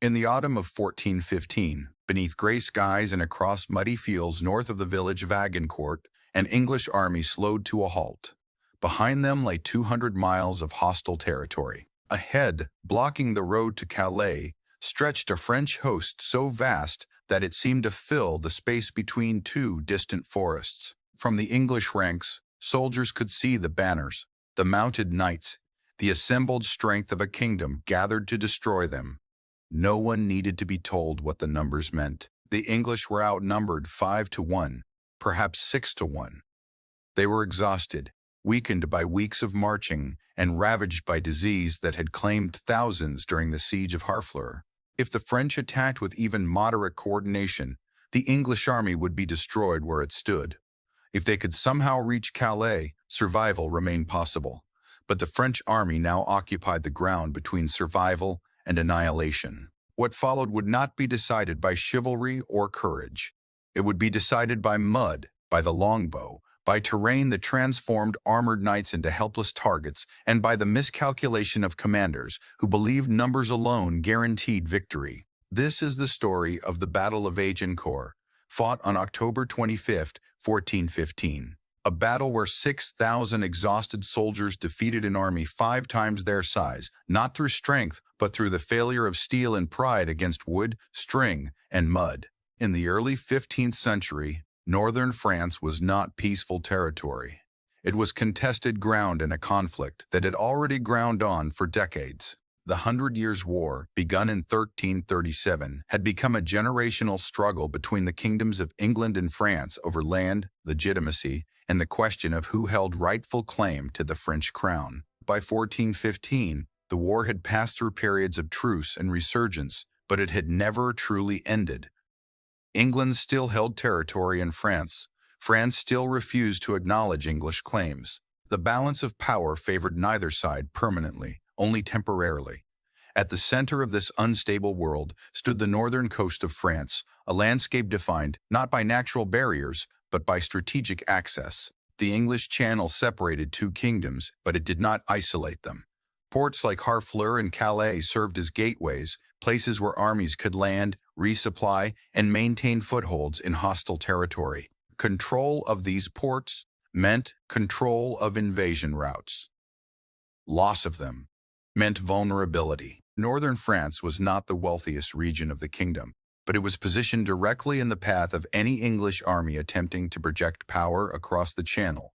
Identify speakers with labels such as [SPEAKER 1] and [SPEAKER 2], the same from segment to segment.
[SPEAKER 1] In the autumn of 1415, beneath gray skies and across muddy fields north of the village of Agincourt, an English army slowed to a halt. Behind them lay 200 miles of hostile territory. Ahead, blocking the road to Calais, stretched a French host so vast that it seemed to fill the space between two distant forests. From the English ranks, soldiers could see the banners, the mounted knights, the assembled strength of a kingdom gathered to destroy them. No one needed to be told what the numbers meant. The English were outnumbered 5-1, perhaps 6-1. They were exhausted, weakened by weeks of marching, and ravaged by disease that had claimed thousands during the siege of Harfleur. If the French attacked with even moderate coordination, the English army would be destroyed where it stood. If they could somehow reach Calais, survival remained possible. But the French army now occupied the ground between survival and annihilation. What followed would not be decided by chivalry or courage. It would be decided by mud, by the longbow, by terrain that transformed armored knights into helpless targets, and by the miscalculation of commanders who believed numbers alone guaranteed victory. This is the story of the Battle of Agincourt, fought on October 25, 1415. A battle where 6,000 exhausted soldiers defeated an army 5 times their size, not through strength, but through the failure of steel and pride against wood, string, and mud. In the early 15th century, northern France was not peaceful territory. It was contested ground in a conflict that had already ground on for decades. The 100 Years' War, begun in 1337, had become a generational struggle between the kingdoms of England and France over land, legitimacy, and the question of who held rightful claim to the French crown. By 1415, the war had passed through periods of truce and resurgence, but it had never truly ended. England still held territory in France. France still refused to acknowledge English claims. The balance of power favored neither side permanently, only temporarily. At the center of this unstable world stood the northern coast of France, a landscape defined not by natural barriers, but by strategic access. The English Channel separated two kingdoms, but it did not isolate them. Ports like Harfleur and Calais served as gateways, places where armies could land, resupply, and maintain footholds in hostile territory. Control of these ports meant control of invasion routes. Loss of them meant vulnerability. Northern France was not the wealthiest region of the kingdom, but it was positioned directly in the path of any English army attempting to project power across the Channel.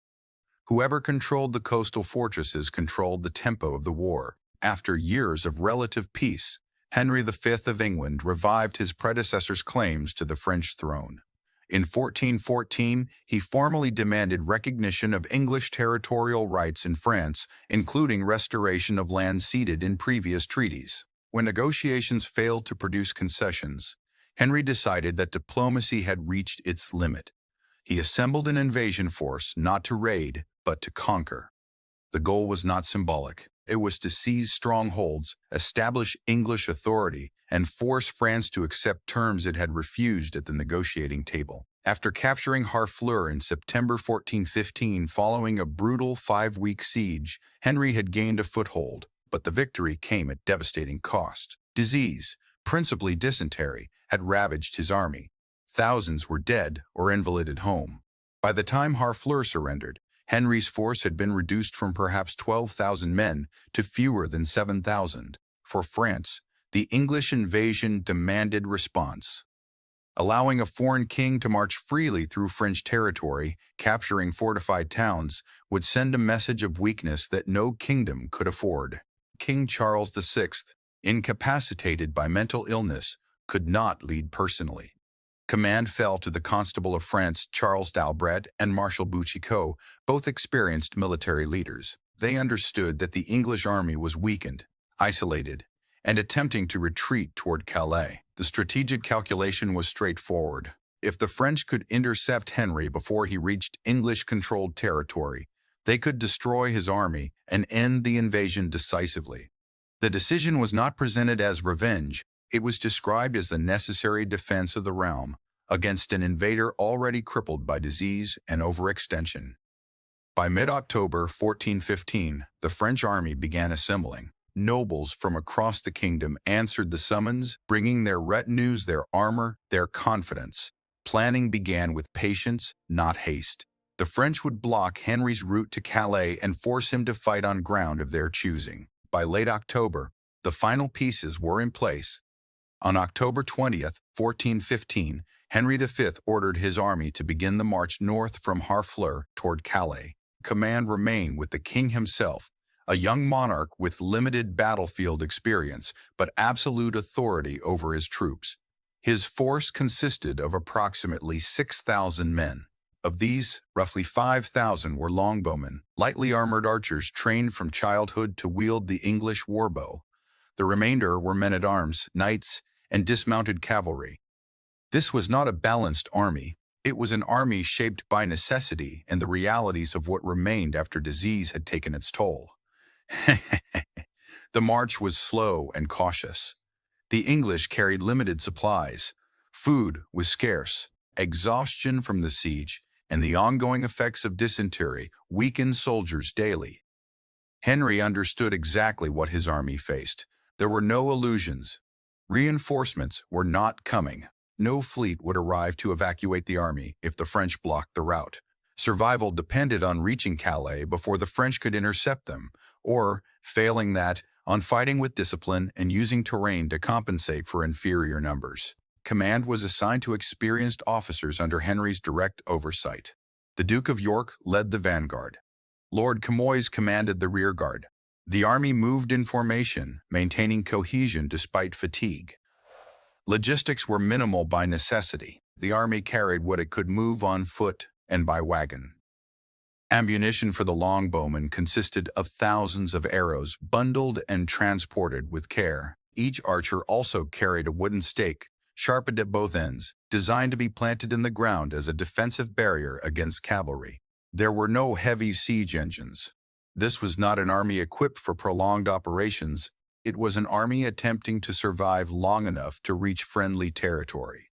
[SPEAKER 1] Whoever controlled the coastal fortresses controlled the tempo of the war. After years of relative peace, Henry V of England revived his predecessor's claims to the French throne. In 1414, he formally demanded recognition of English territorial rights in France, including restoration of land ceded in previous treaties. When negotiations failed to produce concessions, Henry decided that diplomacy had reached its limit. He assembled an invasion force not to raid, but to conquer. The goal was not symbolic. It was to seize strongholds, establish English authority, and force France to accept terms it had refused at the negotiating table. After capturing Harfleur in September 1415 following a brutal 5-week siege, Henry had gained a foothold, but the victory came at devastating cost. Disease, principally dysentery, had ravaged his army. Thousands were dead or invalided home. By the time Harfleur surrendered, Henry's force had been reduced from perhaps 12,000 men to fewer than 7,000. For France, the English invasion demanded response. Allowing a foreign king to march freely through French territory, capturing fortified towns, would send a message of weakness that no kingdom could afford. King Charles VI, incapacitated by mental illness, could not lead personally. Command fell to the Constable of France, Charles d'Albret, and Marshal Boucicaut, both experienced military leaders. They understood that the English army was weakened, isolated, and attempting to retreat toward Calais. The strategic calculation was straightforward. If the French could intercept Henry before he reached English-controlled territory, they could destroy his army and end the invasion decisively. The decision was not presented as revenge. It was described as the necessary defense of the realm against an invader already crippled by disease and overextension. By mid-October 1415, the French army began assembling. Nobles from across the kingdom answered the summons, bringing their retinues, their armor, their confidence. Planning began with patience, not haste. The French would block Henry's route to Calais and force him to fight on ground of their choosing. By late October, the final pieces were in place. On October 20th, 1415, Henry V ordered his army to begin the march north from Harfleur toward Calais. Command remained with the king himself, a young monarch with limited battlefield experience but absolute authority over his troops. His force consisted of approximately 6,000 men. Of these, roughly 5,000 were longbowmen, lightly armored archers trained from childhood to wield the English warbow. The remainder were men-at-arms, knights, and dismounted cavalry. This was not a balanced army. It was an army shaped by necessity and the realities of what remained after disease had taken its toll. The march was slow and cautious. The English carried limited supplies. Food was scarce. Exhaustion from the siege and the ongoing effects of dysentery weakened soldiers daily. Henry understood exactly what his army faced. There were no illusions. Reinforcements were not coming. No fleet would arrive to evacuate the army if the French blocked the route. Survival depended on reaching Calais before the French could intercept them, or, failing that, on fighting with discipline and using terrain to compensate for inferior numbers. Command was assigned to experienced officers under Henry's direct oversight. The Duke of York led the vanguard. Lord Camoys commanded the rearguard. The army moved in formation, maintaining cohesion despite fatigue. Logistics were minimal by necessity. The army carried what it could move on foot and by wagon. Ammunition for the longbowmen consisted of thousands of arrows bundled and transported with care. Each archer also carried a wooden stake, sharpened at both ends, designed to be planted in the ground as a defensive barrier against cavalry. There were no heavy siege engines. This was not an army equipped for prolonged operations. It was an army attempting to survive long enough to reach friendly territory.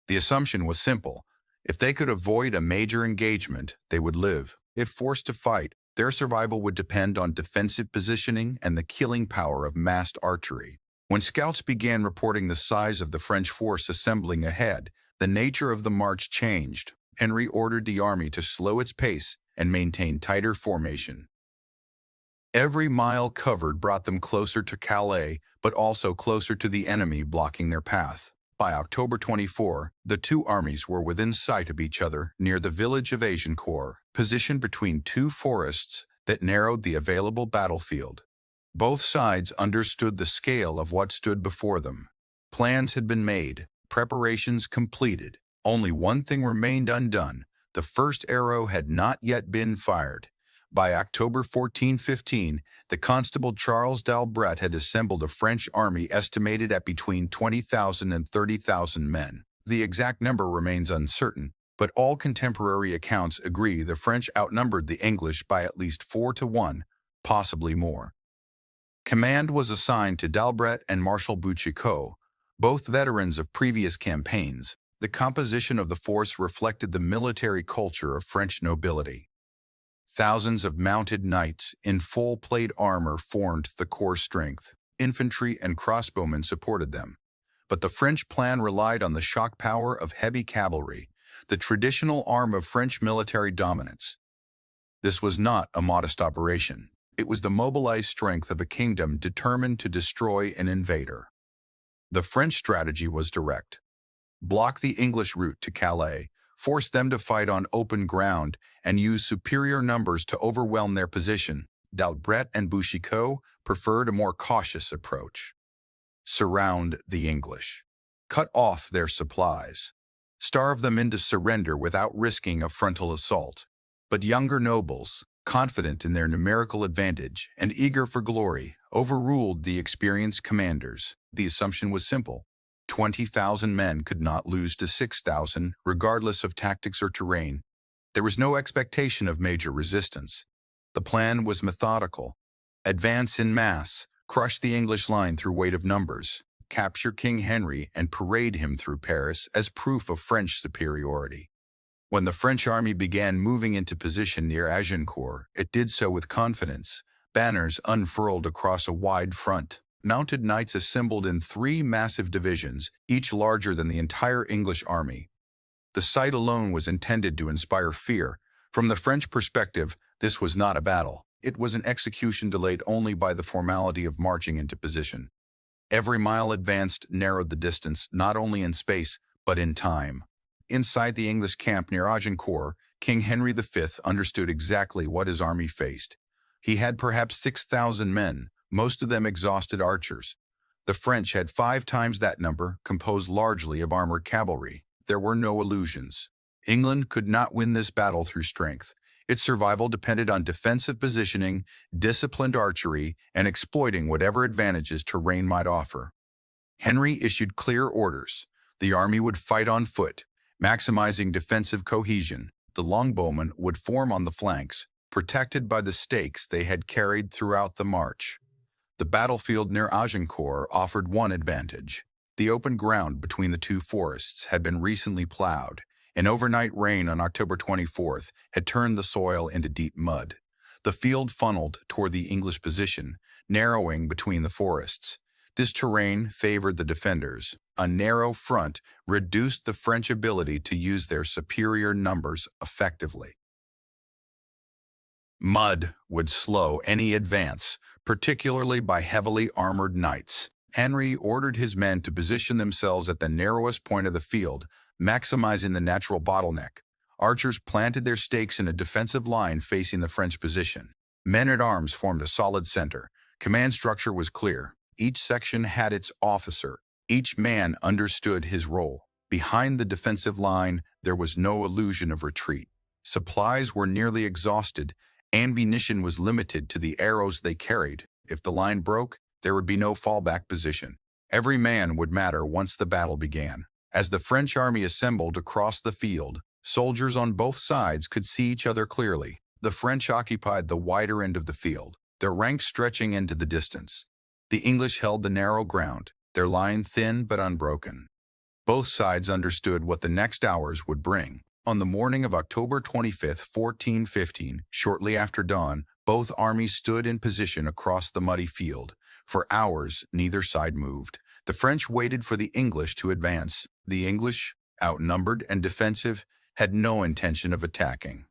[SPEAKER 1] The assumption was simple. If they could avoid a major engagement, they would live. If forced to fight, their survival would depend on defensive positioning and the killing power of massed archery. When scouts began reporting the size of the French force assembling ahead, the nature of the march changed. Henry ordered the army to slow its pace and maintain tighter formation. Every mile covered brought them closer to Calais, but also closer to the enemy blocking their path. By October 24, the two armies were within sight of each other near the village of Agincourt, positioned between two forests that narrowed the available battlefield. Both sides understood the scale of what stood before them. Plans had been made, preparations completed. Only one thing remained undone. The first arrow had not yet been fired. By October 1415, the Constable Charles d'Albret had assembled a French army estimated at between 20,000 and 30,000 men. The exact number remains uncertain, but all contemporary accounts agree the French outnumbered the English by at least 4-1, possibly more. Command was assigned to d'Albret and Marshal Boucicaut, both veterans of previous campaigns. The composition of the force reflected the military culture of French nobility. Thousands of mounted knights in full plate armor formed the core strength. Infantry and crossbowmen supported them. But the French plan relied on the shock power of heavy cavalry, the traditional arm of French military dominance. This was not a modest operation. It was the mobilized strength of a kingdom determined to destroy an invader. The French strategy was direct. Block the English route to Calais, force them to fight on open ground, and use superior numbers to overwhelm their position. D'Albret and Boucicaut preferred a more cautious approach. Surround the English. Cut off their supplies. Starve them into surrender without risking a frontal assault. But younger nobles, confident in their numerical advantage and eager for glory, overruled the experienced commanders. The assumption was simple. 20,000 men could not lose to 6,000, regardless of tactics or terrain. There was no expectation of major resistance. The plan was methodical. Advance in mass, crush the English line through weight of numbers, capture King Henry and parade him through Paris as proof of French superiority. When the French army began moving into position near Agincourt, it did so with confidence, Banners unfurled across a wide front. Mounted knights assembled in 3 massive divisions, each larger than the entire English army. The sight alone was intended to inspire fear. From the French perspective, this was not a battle. It was an execution delayed only by the formality of marching into position. Every mile advanced narrowed the distance, not only in space, but in time. Inside the English camp near Agincourt, King Henry V understood exactly what his army faced. He had perhaps 6,000 men, most of them exhausted archers. The French had 5 times that number, composed largely of armored cavalry. There were no illusions. England could not win this battle through strength. Its survival depended on defensive positioning, disciplined archery, and exploiting whatever advantages terrain might offer. Henry issued clear orders. The army would fight on foot, maximizing defensive cohesion. The longbowmen would form on the flanks, protected by the stakes they had carried throughout the march. The battlefield near Agincourt offered one advantage. The open ground between the 2 forests had been recently plowed. An overnight rain on October 24th had turned the soil into deep mud. The field funneled toward the English position, narrowing between the forests. This terrain favored the defenders. A narrow front reduced the French ability to use their superior numbers effectively. Mud would slow any advance, particularly by heavily armored knights. Henry ordered his men to position themselves at the narrowest point of the field, maximizing the natural bottleneck. Archers planted their stakes in a defensive line facing the French position. Men-at-arms formed a solid center. Command structure was clear. Each section had its officer. Each man understood his role. Behind the defensive line, there was no illusion of retreat. Supplies were nearly exhausted. Ammunition was limited to the arrows they carried. If the line broke, there would be no fallback position. Every man would matter once the battle began. As the French army assembled across the field, soldiers on both sides could see each other clearly. The French occupied the wider end of the field, their ranks stretching into the distance. The English held the narrow ground, their line thin but unbroken. Both sides understood what the next hours would bring. On the morning of October 25, 1415, shortly after dawn, both armies stood in position across the muddy field. For hours, neither side moved. The French waited for the English to advance. The English, outnumbered and defensive, had no intention of attacking.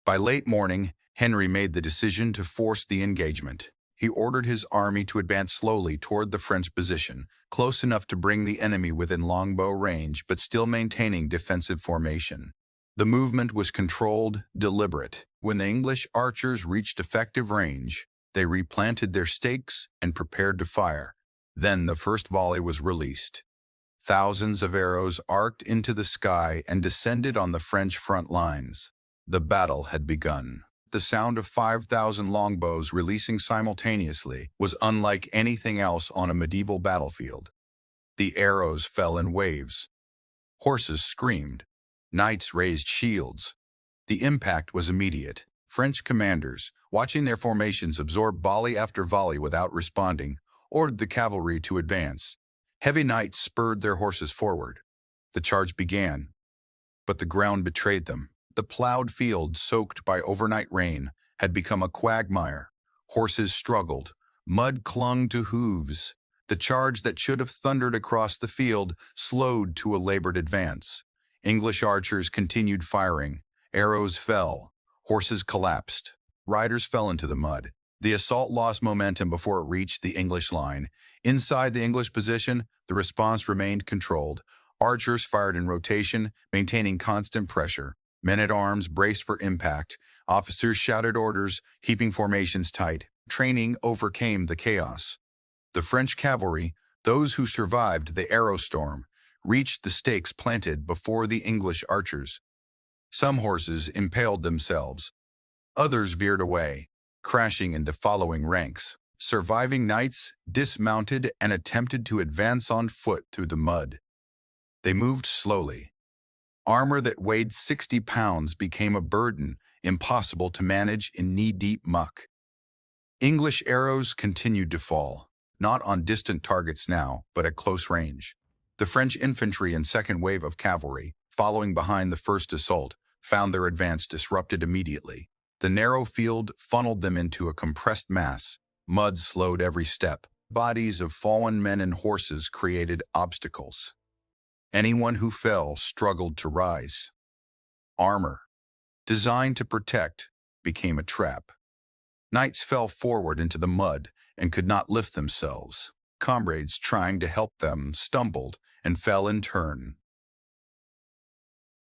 [SPEAKER 1] By late morning, Henry made the decision to force the engagement. He ordered his army to advance slowly toward the French position, close enough to bring the enemy within longbow range but still maintaining defensive formation. The movement was controlled, deliberate. When the English archers reached effective range, they replanted their stakes and prepared to fire. Then the first volley was released. Thousands of arrows arced into the sky and descended on the French front lines. The battle had begun. The sound of 5,000 longbows releasing simultaneously was unlike anything else on a medieval battlefield. The arrows fell in waves. Horses screamed. Knights raised shields. The impact was immediate. French commanders, watching their formations absorb volley after volley without responding, ordered the cavalry to advance. Heavy knights spurred their horses forward. The charge began, but the ground betrayed them. The plowed field, soaked by overnight rain, had become a quagmire. Horses struggled. Mud clung to hooves. The charge that should have thundered across the field slowed to a labored advance. English archers continued firing. Arrows fell. Horses collapsed. Riders fell into the mud. The assault lost momentum before it reached the English line. Inside the English position, the response remained controlled. Archers fired in rotation, maintaining constant pressure. Men-at-arms braced for impact. Officers shouted orders, keeping formations tight. Training overcame the chaos. The French cavalry, those who survived the arrow storm, reached the stakes planted before the English archers. Some horses impaled themselves. Others veered away, crashing into following ranks. Surviving knights dismounted and attempted to advance on foot through the mud. They moved slowly. Armor that weighed 60 pounds became a burden impossible to manage in knee-deep muck. English arrows continued to fall, not on distant targets now, but at close range. The French infantry and second wave of cavalry, following behind the first assault, found their advance disrupted immediately. The narrow field funneled them into a compressed mass. Mud slowed every step. Bodies of fallen men and horses created obstacles. Anyone who fell struggled to rise. Armor, designed to protect, became a trap. Knights fell forward into the mud and could not lift themselves. Comrades trying to help them stumbled and fell in turn.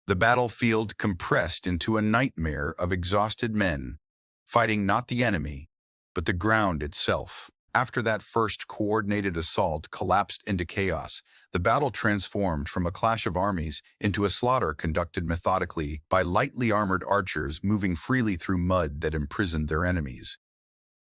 [SPEAKER 1] The battlefield compressed into a nightmare of exhausted men, fighting not the enemy, but the ground itself. After that first coordinated assault collapsed into chaos, the battle transformed from a clash of armies into a slaughter conducted methodically by lightly armored archers moving freely through mud that imprisoned their enemies.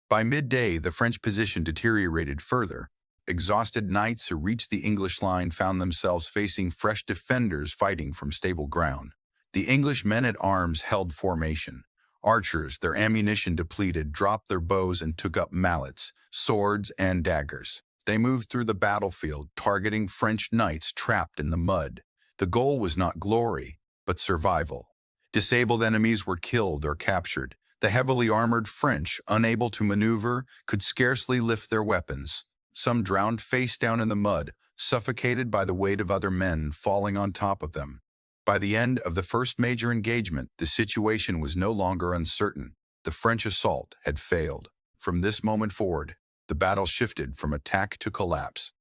[SPEAKER 1] By midday, the French position deteriorated further. Exhausted knights who reached the English line found themselves facing fresh defenders fighting from stable ground. The English men-at-arms held formation. Archers, their ammunition depleted, dropped their bows and took up mallets, swords, and daggers. They moved through the battlefield, targeting French knights trapped in the mud. The goal was not glory, but survival. Disabled enemies were killed or captured. The heavily armored French, unable to maneuver, could scarcely lift their weapons. Some drowned face down in the mud, suffocated by the weight of other men falling on top of them. By the end of the first major engagement, the situation was no longer uncertain. The French assault had failed. From this moment forward, the battle shifted from attack to collapse.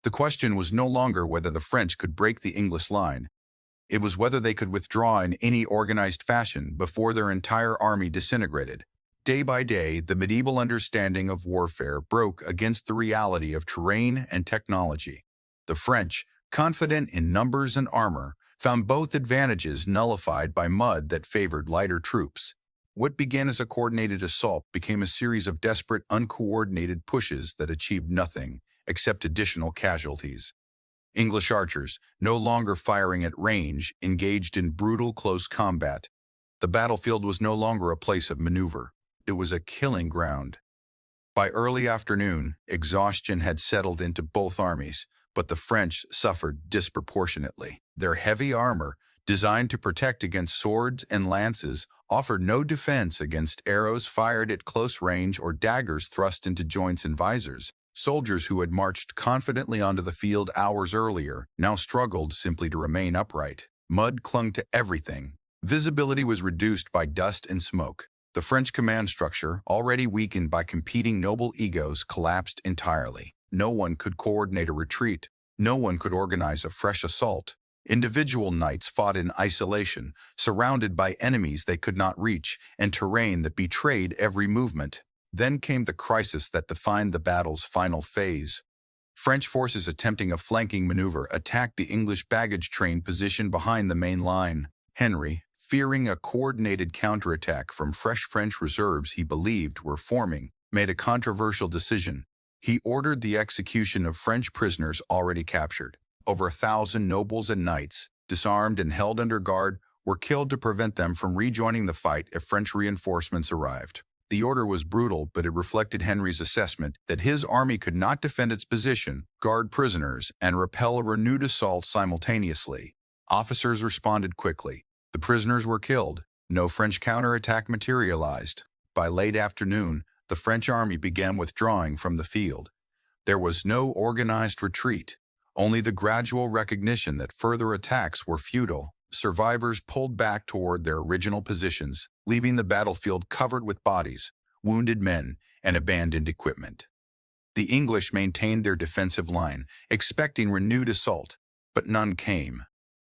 [SPEAKER 1] The question was no longer whether the French could break the English line. It was whether they could withdraw in any organized fashion before their entire army disintegrated. Day by day, the medieval understanding of warfare broke against the reality of terrain and technology. The French, confident in numbers and armor, found both advantages nullified by mud that favored lighter troops. What began as a coordinated assault became a series of desperate, uncoordinated pushes that achieved nothing except additional casualties. English archers, no longer firing at range, engaged in brutal close combat. The battlefield was no longer a place of maneuver. It was a killing ground. By early afternoon, exhaustion had settled into both armies, but the French suffered disproportionately. Their heavy armor, designed to protect against swords and lances, offered no defense against arrows fired at close range or daggers thrust into joints and visors. Soldiers who had marched confidently onto the field hours earlier now struggled simply to remain upright. Mud clung to everything. Visibility was reduced by dust and smoke. The French command structure, already weakened by competing noble egos, collapsed entirely. No one could coordinate a retreat. No one could organize a fresh assault. Individual knights fought in isolation, surrounded by enemies they could not reach and terrain that betrayed every movement. Then came the crisis that defined the battle's final phase. French forces attempting a flanking maneuver attacked the English baggage train positioned behind the main line. Henry, fearing a coordinated counterattack from fresh French reserves he believed were forming, made a controversial decision. He ordered the execution of French prisoners already captured. Over 1,000 nobles and knights, disarmed and held under guard, were killed to prevent them from rejoining the fight if French reinforcements arrived. The order was brutal, but it reflected Henry's assessment that his army could not defend its position, guard prisoners, and repel a renewed assault simultaneously. Officers responded quickly. The prisoners were killed. No French counterattack materialized. By late afternoon, the French army began withdrawing from the field. There was no organized retreat, only the gradual recognition that further attacks were futile. Survivors pulled back toward their original positions, leaving the battlefield covered with bodies, wounded men, and abandoned equipment. The English maintained their defensive line, expecting renewed assault, but none came.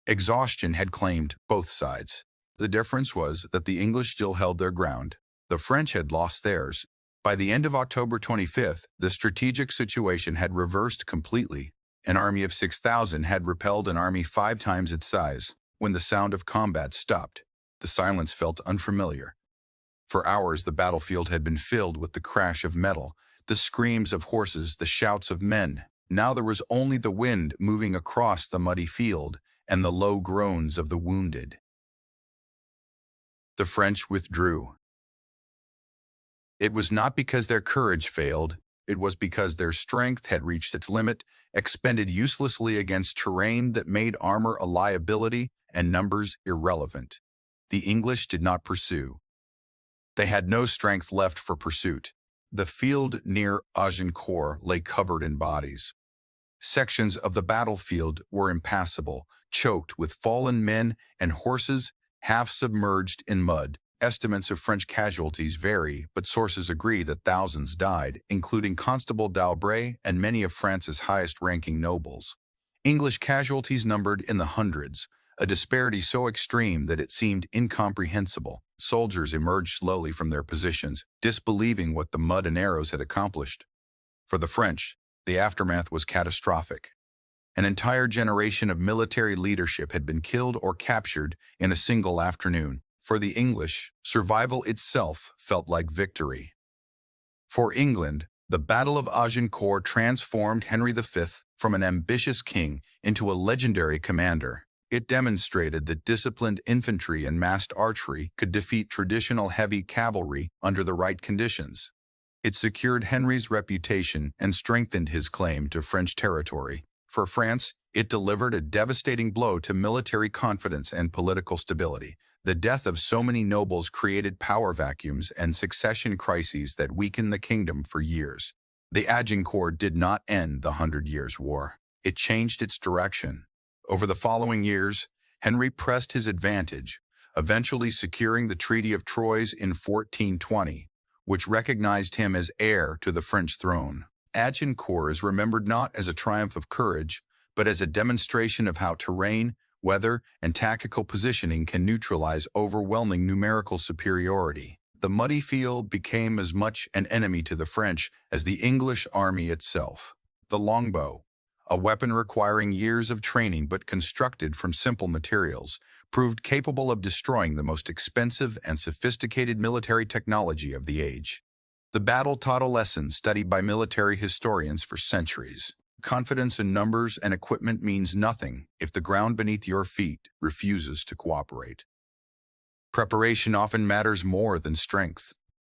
[SPEAKER 1] Exhaustion had claimed both sides. The difference was that the English still held their ground. The French had lost theirs. By the end of October 25th, the strategic situation had reversed completely. An army of 6,000 had repelled an army 5 times its size. When the sound of combat stopped, the silence felt unfamiliar. For hours, the battlefield had been filled with the crash of metal, the screams of horses, the shouts of men. Now there was only the wind moving across the muddy field and the low groans of the wounded. The French withdrew. It was not because their courage failed. It was because their strength had reached its limit, expended uselessly against terrain that made armor a liability and numbers irrelevant. The English did not pursue. They had no strength left for pursuit. The field near Agincourt lay covered in bodies. Sections of the battlefield were impassable, choked with fallen men and horses half submerged in mud. Estimates of French casualties vary, but sources agree that thousands died, including Constable d'Albret and many of France's highest-ranking nobles. English casualties numbered in the hundreds, a disparity so extreme that it seemed incomprehensible. Soldiers emerged slowly from their positions, disbelieving what the mud and arrows had accomplished. For the French, the aftermath was catastrophic. An entire generation of military leadership had been killed or captured in a single afternoon. For the English, survival itself felt like victory. For England, the Battle of Agincourt transformed Henry V from an ambitious king into a legendary commander. It demonstrated that disciplined infantry and massed archery could defeat traditional heavy cavalry under the right conditions. It secured Henry's reputation and strengthened his claim to French territory. For France, it delivered a devastating blow to military confidence and political stability. The death of so many nobles created power vacuums and succession crises that weakened the kingdom for years. The Agincourt did not end the 100 Years' War. It changed its direction. Over the following years, Henry pressed his advantage, eventually securing the Treaty of Troyes in 1420, which recognized him as heir to the French throne. Agincourt is remembered not as a triumph of courage, but as a demonstration of how terrain, weather, and tactical positioning can neutralize overwhelming numerical superiority. The muddy field became as much an enemy to the French as the English army itself. The longbow, a weapon requiring years of training but constructed from simple materials, proved capable of destroying the most expensive and sophisticated military technology of the age. The battle taught a lesson studied by military historians for centuries. Confidence in numbers and equipment means nothing if the ground beneath your feet refuses to cooperate. Preparation often matters more than strength.